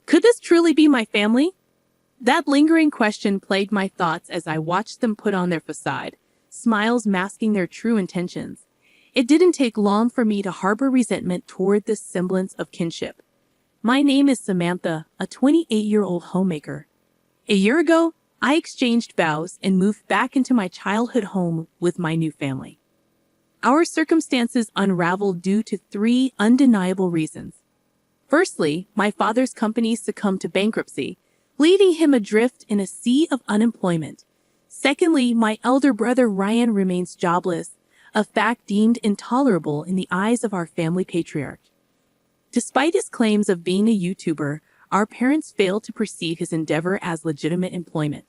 Could this truly be my family? That lingering question plagued my thoughts as I watched them put on their facade, smiles masking their true intentions. It didn't take long for me to harbor resentment toward this semblance of kinship. My name is Samantha, a 28-year-old homemaker. A year ago, I exchanged vows and moved back into my childhood home with my new family. Our circumstances unraveled due to three undeniable reasons. Firstly, my father's company succumbed to bankruptcy, leaving him adrift in a sea of unemployment. Secondly, my elder brother Ryan remains jobless, a fact deemed intolerable in the eyes of our family patriarch. Despite his claims of being a YouTuber, our parents failed to perceive his endeavor as legitimate employment.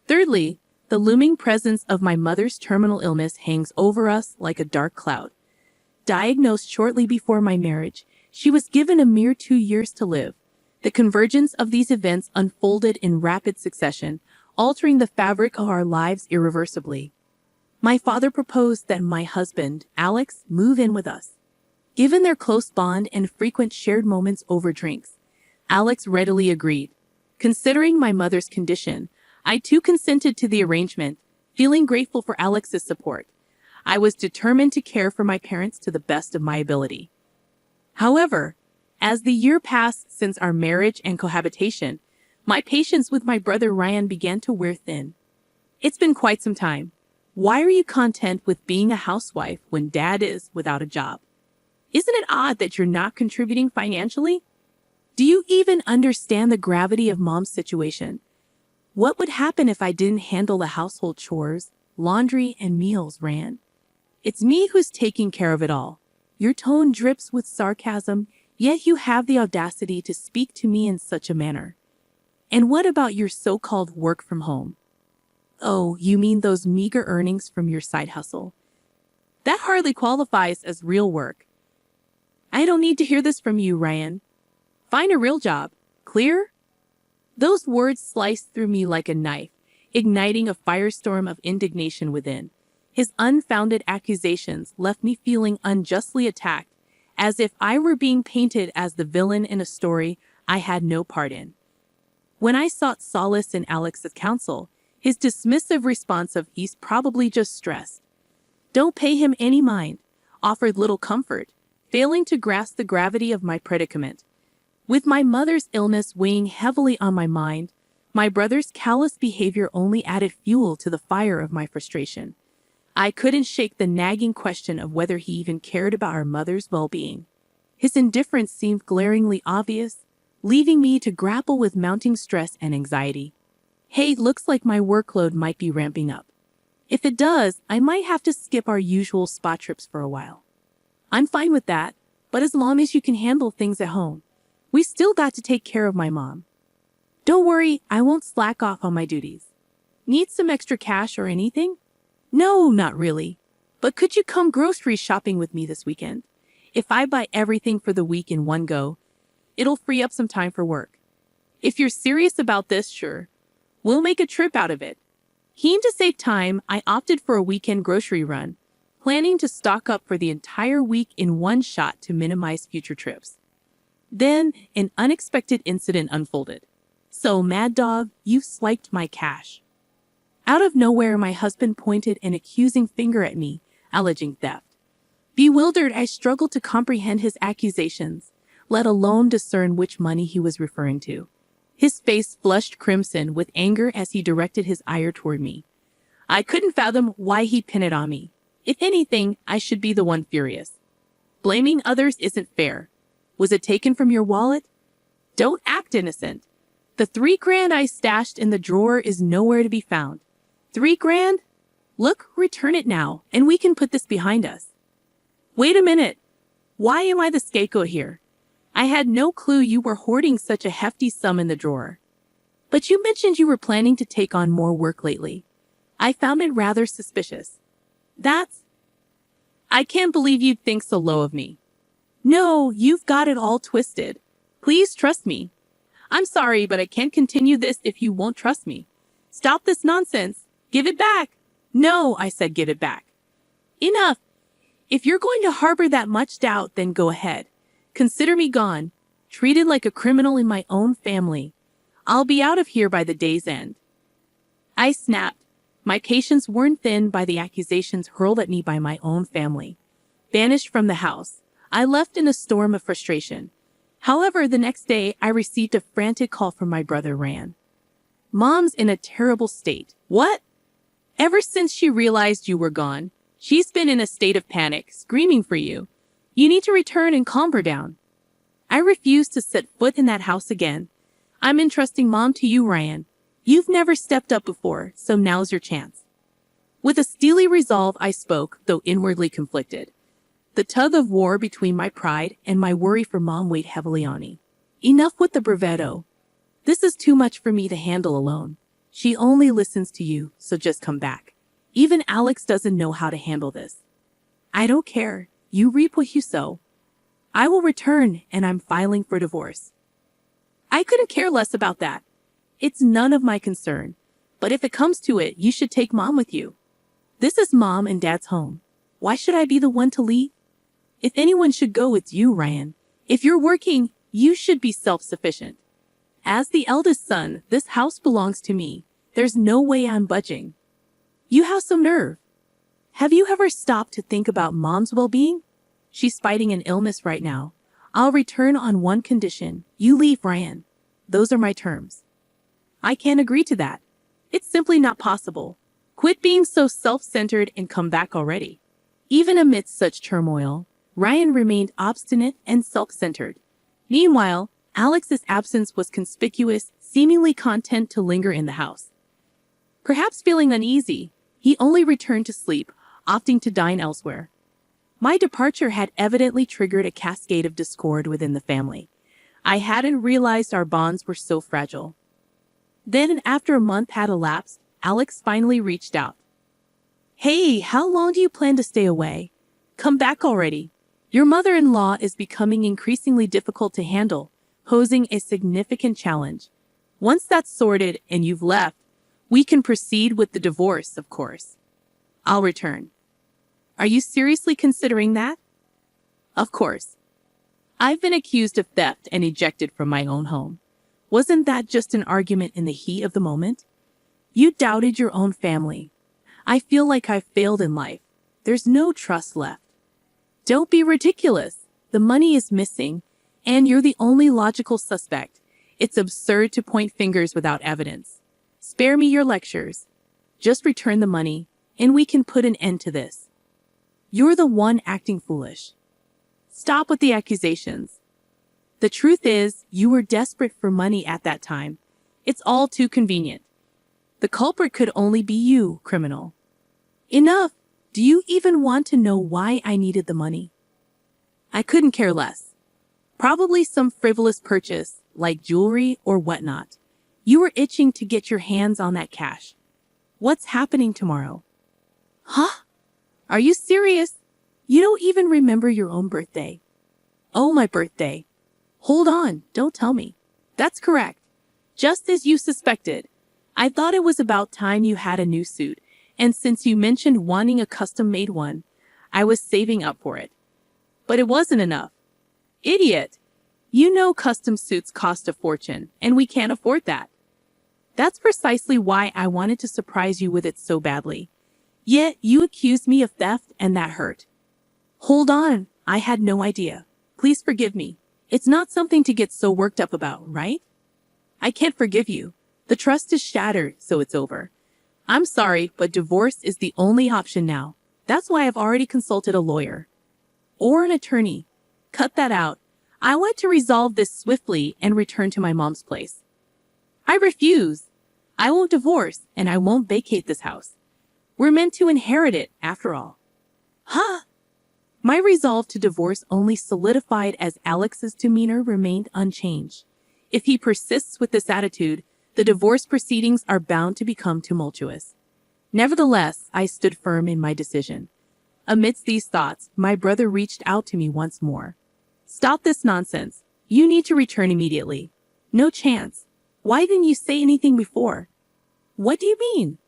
Thirdly, the looming presence of my mother's terminal illness hangs over us like a dark cloud. Diagnosed shortly before my marriage, she was given a mere 2 years to live. The convergence of these events unfolded in rapid succession, altering the fabric of our lives irreversibly. My father proposed that my husband, Alex, move in with us. Given their close bond and frequent shared moments over drinks, Alex readily agreed. Considering my mother's condition, I too consented to the arrangement, feeling grateful for Alex's support. I was determined to care for my parents to the best of my ability. However, as the year passed since our marriage and cohabitation, my patience with my brother Ryan began to wear thin. It's been quite some time. Why are you content with being a housewife when Dad is without a job? Isn't it odd that you're not contributing financially? Do you even understand the gravity of Mom's situation? What would happen if I didn't handle the household chores, laundry, and meals, Ryan? It's me who's taking care of it all. Your tone drips with sarcasm, yet you have the audacity to speak to me in such a manner. And what about your so-called work from home? Oh, you mean those meager earnings from your side hustle? That hardly qualifies as real work. I don't need to hear this from you, Ryan. Find a real job. Clear? Those words sliced through me like a knife, igniting a firestorm of indignation within. His unfounded accusations left me feeling unjustly attacked, as if I were being painted as the villain in a story I had no part in. When I sought solace in Alex's counsel, his dismissive response of "he's probably just stressed. Don't pay him any mind," offered little comfort, failing to grasp the gravity of my predicament. With my mother's illness weighing heavily on my mind, my brother's callous behavior only added fuel to the fire of my frustration. I couldn't shake the nagging question of whether he even cared about our mother's well-being. His indifference seemed glaringly obvious, leaving me to grapple with mounting stress and anxiety. Hey, looks like my workload might be ramping up. If it does, I might have to skip our usual spa trips for a while. I'm fine with that, but as long as you can handle things at home. We still got to take care of my mom. Don't worry, I won't slack off on my duties. Need some extra cash or anything? No, not really. But could you come grocery shopping with me this weekend? If I buy everything for the week in one go, it'll free up some time for work. If you're serious about this, sure. We'll make a trip out of it. Keen to save time, I opted for a weekend grocery run, planning to stock up for the entire week in one shot to minimize future trips. Then, an unexpected incident unfolded. So, Mad Dog, you've swiped my cash. Out of nowhere, my husband pointed an accusing finger at me, alleging theft. Bewildered, I struggled to comprehend his accusations, let alone discern which money he was referring to. His face flushed crimson with anger as he directed his ire toward me. I couldn't fathom why he'd pin it on me. If anything, I should be the one furious. Blaming others isn't fair. Was it taken from your wallet? Don't act innocent. The $3,000 I stashed in the drawer is nowhere to be found. $3,000? Look, return it now, and we can put this behind us. Wait a minute. Why am I the scapegoat here? I had no clue you were hoarding such a hefty sum in the drawer. But you mentioned you were planning to take on more work lately. I found it rather suspicious. I can't believe you'd think so low of me. No, you've got it all twisted. Please trust me. I'm sorry, but I can't continue this if you won't trust me. Stop this nonsense. Give it back. No, I said give it back. Enough. If you're going to harbor that much doubt, then go ahead. Consider me gone. treated like a criminal in my own family. I'll be out of here by the day's end. I snapped, my patience worn thin by the accusations hurled at me by my own family. Banished from the house, I left in a storm of frustration. However, the next day, I received a frantic call from my brother Ryan. Mom's in a terrible state. What? Ever since she realized you were gone, she's been in a state of panic, screaming for you. You need to return and calm her down. I refuse to set foot in that house again. I'm entrusting Mom to you, Ryan. You've never stepped up before, so now's your chance. With a steely resolve, I spoke, though inwardly conflicted. The tug of war between my pride and my worry for Mom weighed heavily on me. Enough with the bravado. This is too much for me to handle alone. She only listens to you, so just come back. Even Alex doesn't know how to handle this. I don't care. You reap what you sow. I will return, and I'm filing for divorce. I couldn't care less about that. It's none of my concern. But if it comes to it, you should take Mom with you. This is Mom and Dad's home. Why should I be the one to leave? If anyone should go, it's you, Ryan. If you're working, you should be self-sufficient. As the eldest son, this house belongs to me. There's no way I'm budging. You have some nerve. Have you ever stopped to think about Mom's well-being? She's fighting an illness right now. I'll return on one condition. You leave, Ryan. Those are my terms. I can't agree to that. It's simply not possible. Quit being so self-centered and come back already. Even amidst such turmoil, Ryan remained obstinate and self-centered. Meanwhile, Alex's absence was conspicuous, seemingly content to linger in the house. Perhaps feeling uneasy, he only returned to sleep, opting to dine elsewhere. My departure had evidently triggered a cascade of discord within the family. I hadn't realized our bonds were so fragile. Then, after a month had elapsed, Alex finally reached out. Hey, how long do you plan to stay away? Come back already. Your mother-in-law is becoming increasingly difficult to handle, posing a significant challenge. Once that's sorted and you've left, we can proceed with the divorce, of course. I'll return. Are you seriously considering that? Of course. I've been accused of theft and ejected from my own home. Wasn't that just an argument in the heat of the moment? You doubted your own family. I feel like I've failed in life. There's no trust left. Don't be ridiculous. The money is missing, and you're the only logical suspect. It's absurd to point fingers without evidence. Spare me your lectures. Just return the money, and we can put an end to this. You're the one acting foolish. Stop with the accusations. The truth is, you were desperate for money at that time. It's all too convenient. The culprit could only be you, criminal. Enough! Do you even want to know why I needed the money? I couldn't care less. Probably some frivolous purchase, like jewelry or whatnot. You were itching to get your hands on that cash. What's happening tomorrow? Huh? Are you serious? You don't even remember your own birthday. Oh, my birthday. Hold on, don't tell me. That's correct. Just as you suspected. I thought it was about time you had a new suit, and since you mentioned wanting a custom-made one, I was saving up for it. But it wasn't enough. Idiot! You know custom suits cost a fortune, and we can't afford that. That's precisely why I wanted to surprise you with it so badly. Yet you accused me of theft, and that hurt. Hold on, I had no idea. Please forgive me. It's not something to get so worked up about, right? I can't forgive you. The trust is shattered, so it's over. I'm sorry, but divorce is the only option now. That's why I've already consulted a lawyer. Or an attorney. Cut that out. I want to resolve this swiftly and return to my mom's place. I refuse. I won't divorce, and I won't vacate this house. We're meant to inherit it, after all. Huh? My resolve to divorce only solidified as Alex's demeanor remained unchanged. If he persists with this attitude, the divorce proceedings are bound to become tumultuous. Nevertheless, I stood firm in my decision. Amidst these thoughts, my brother reached out to me once more. Stop this nonsense. You need to return immediately. No chance. Why didn't you say anything before? What do you mean?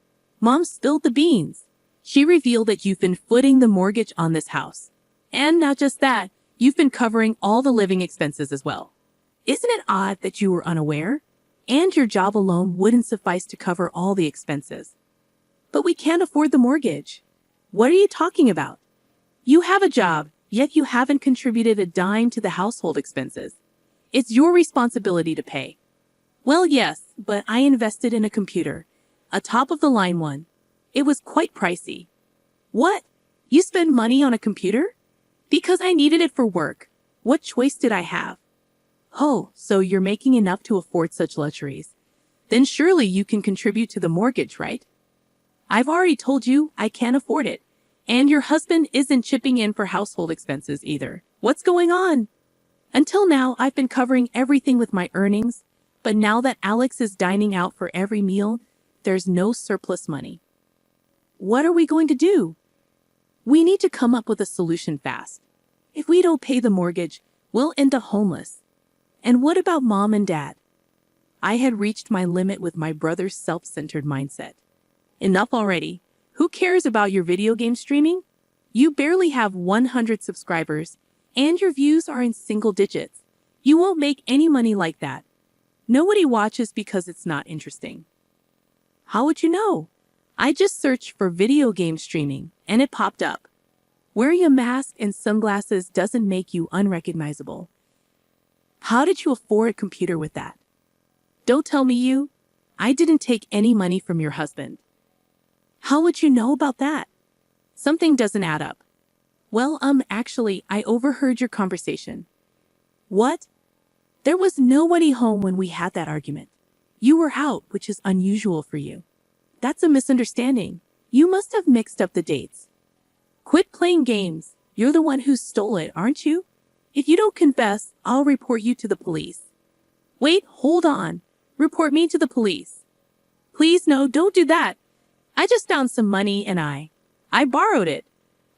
Mom spilled the beans. She revealed that you've been footing the mortgage on this house. And not just that, you've been covering all the living expenses as well. Isn't it odd that you were unaware? And your job alone wouldn't suffice to cover all the expenses. But we can't afford the mortgage. What are you talking about? You have a job, yet you haven't contributed a dime to the household expenses. It's your responsibility to pay. Well, yes, but I invested in a computer, a top-of-the-line one. It was quite pricey. What? You spend money on a computer? Because I needed it for work. What choice did I have? Oh, so you're making enough to afford such luxuries. Then surely you can contribute to the mortgage, right? I've already told you I can't afford it. And your husband isn't chipping in for household expenses either. What's going on? Until now, I've been covering everything with my earnings, but now that Alex is dining out for every meal, there's no surplus money. What are we going to do? We need to come up with a solution fast. If we don't pay the mortgage, we'll end up homeless. And what about Mom and Dad? I had reached my limit with my brother's self-centered mindset. Enough already. Who cares about your video game streaming? You barely have 100 subscribers, and your views are in single digits. You won't make any money like that. Nobody watches because it's not interesting. How would you know? I just searched for video game streaming, and it popped up. Wearing a mask and sunglasses doesn't make you unrecognizable. How did you afford a computer with that? Don't tell me you. I didn't take any money from your husband. How would you know about that? Something doesn't add up. Well, actually, I overheard your conversation. What? There was nobody home when we had that argument. You were out, which is unusual for you. That's a misunderstanding. You must have mixed up the dates. Quit playing games. You're the one who stole it, aren't you? If you don't confess, I'll report you to the police. Wait, hold on. Report me to the police. Please, no, don't do that. I just found some money and I borrowed it.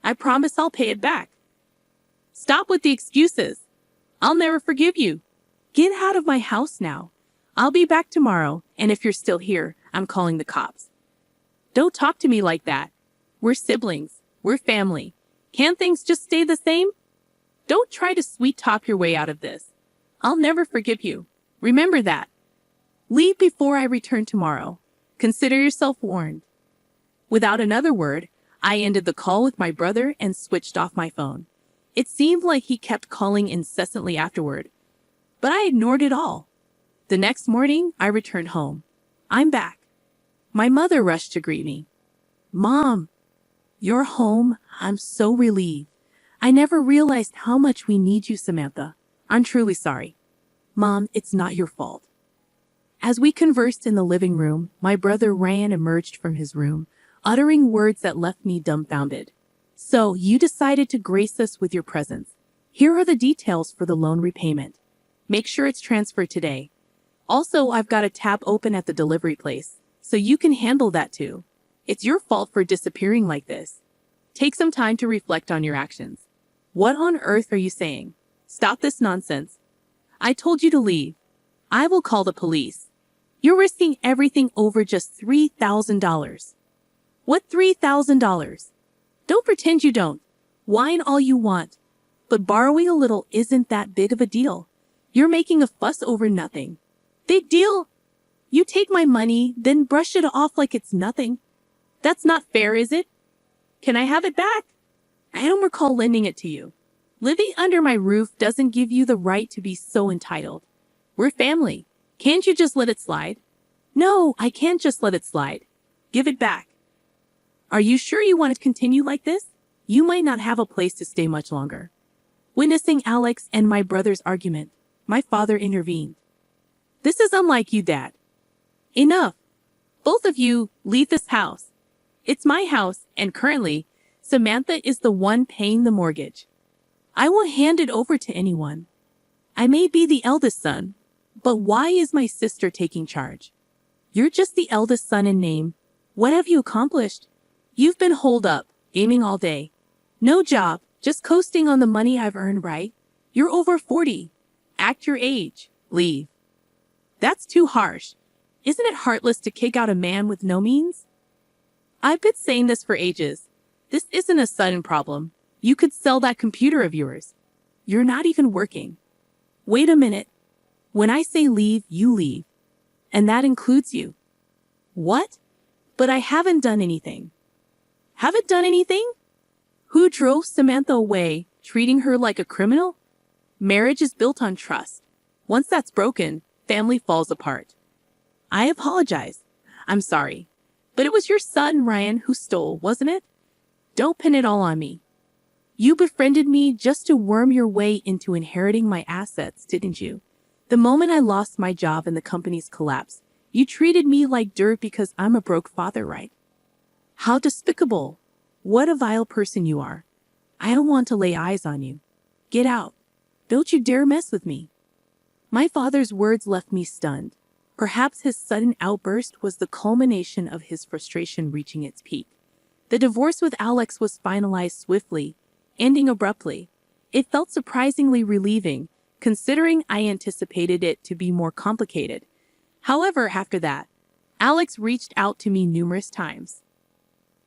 I promise I'll pay it back. Stop with the excuses. I'll never forgive you. Get out of my house now. I'll be back tomorrow, and if you're still here, I'm calling the cops. Don't talk to me like that. We're siblings. We're family. Can't things just stay the same? Don't try to sweet-talk your way out of this. I'll never forgive you. Remember that. Leave before I return tomorrow. Consider yourself warned. Without another word, I ended the call with my brother and switched off my phone. It seemed like he kept calling incessantly afterward, but I ignored it all. The next morning, I returned home. I'm back. My mother rushed to greet me. Mom, you're home. I'm so relieved. I never realized how much we need you, Samantha. I'm truly sorry. Mom, it's not your fault. As we conversed in the living room, my brother Ryan emerged from his room, uttering words that left me dumbfounded. So, you decided to grace us with your presence. Here are the details for the loan repayment. Make sure it's transferred today. Also, I've got a tab open at the delivery place, so you can handle that too. It's your fault for disappearing like this. Take some time to reflect on your actions. What on earth are you saying? Stop this nonsense. I told you to leave. I will call the police. You're risking everything over just $3,000. What $3,000? Don't pretend you don't. Whine all you want. But borrowing a little isn't that big of a deal. You're making a fuss over nothing. Big deal? You take my money, then brush it off like it's nothing. That's not fair, is it? Can I have it back? I don't recall lending it to you. Living under my roof doesn't give you the right to be so entitled. We're family. Can't you just let it slide? No, I can't just let it slide. Give it back. Are you sure you want to continue like this? You might not have a place to stay much longer. Witnessing Alex and my brother's argument, my father intervened. This is unlike you, Dad. Enough. Both of you, leave this house. It's my house, and currently, Samantha is the one paying the mortgage. I won't hand it over to anyone. I may be the eldest son, but why is my sister taking charge? You're just the eldest son in name. What have you accomplished? You've been holed up, gaming all day. No job, just coasting on the money I've earned, right? You're over 40. Act your age. Leave. That's too harsh. Isn't it heartless to kick out a man with no means? I've been saying this for ages. This isn't a sudden problem. You could sell that computer of yours. You're not even working. Wait a minute. When I say leave, you leave. And that includes you. What? But I haven't done anything. Haven't done anything? Who drove Samantha away, treating her like a criminal? Marriage is built on trust. Once that's broken, family falls apart. I apologize. I'm sorry. But it was your son, Ryan, who stole, wasn't it? Don't pin it all on me. You befriended me just to worm your way into inheriting my assets, didn't you? The moment I lost my job and the company's collapse, you treated me like dirt because I'm a broke father, right? How despicable. What a vile person you are. I don't want to lay eyes on you. Get out. Don't you dare mess with me. My father's words left me stunned. Perhaps his sudden outburst was the culmination of his frustration reaching its peak. The divorce with Alex was finalized swiftly, ending abruptly. It felt surprisingly relieving, considering I anticipated it to be more complicated. However, after that, Alex reached out to me numerous times.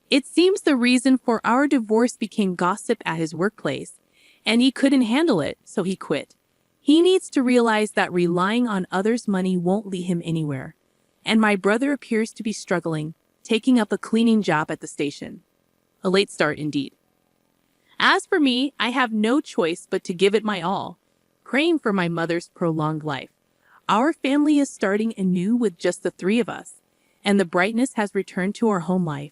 It seems the reason for our divorce became gossip at his workplace, and he couldn't handle it, so he quit. He needs to realize that relying on others' money won't lead him anywhere. And my brother appears to be struggling, taking up a cleaning job at the station. A late start indeed. As for me, I have no choice but to give it my all, praying for my mother's prolonged life. Our family is starting anew with just the three of us, and the brightness has returned to our home life.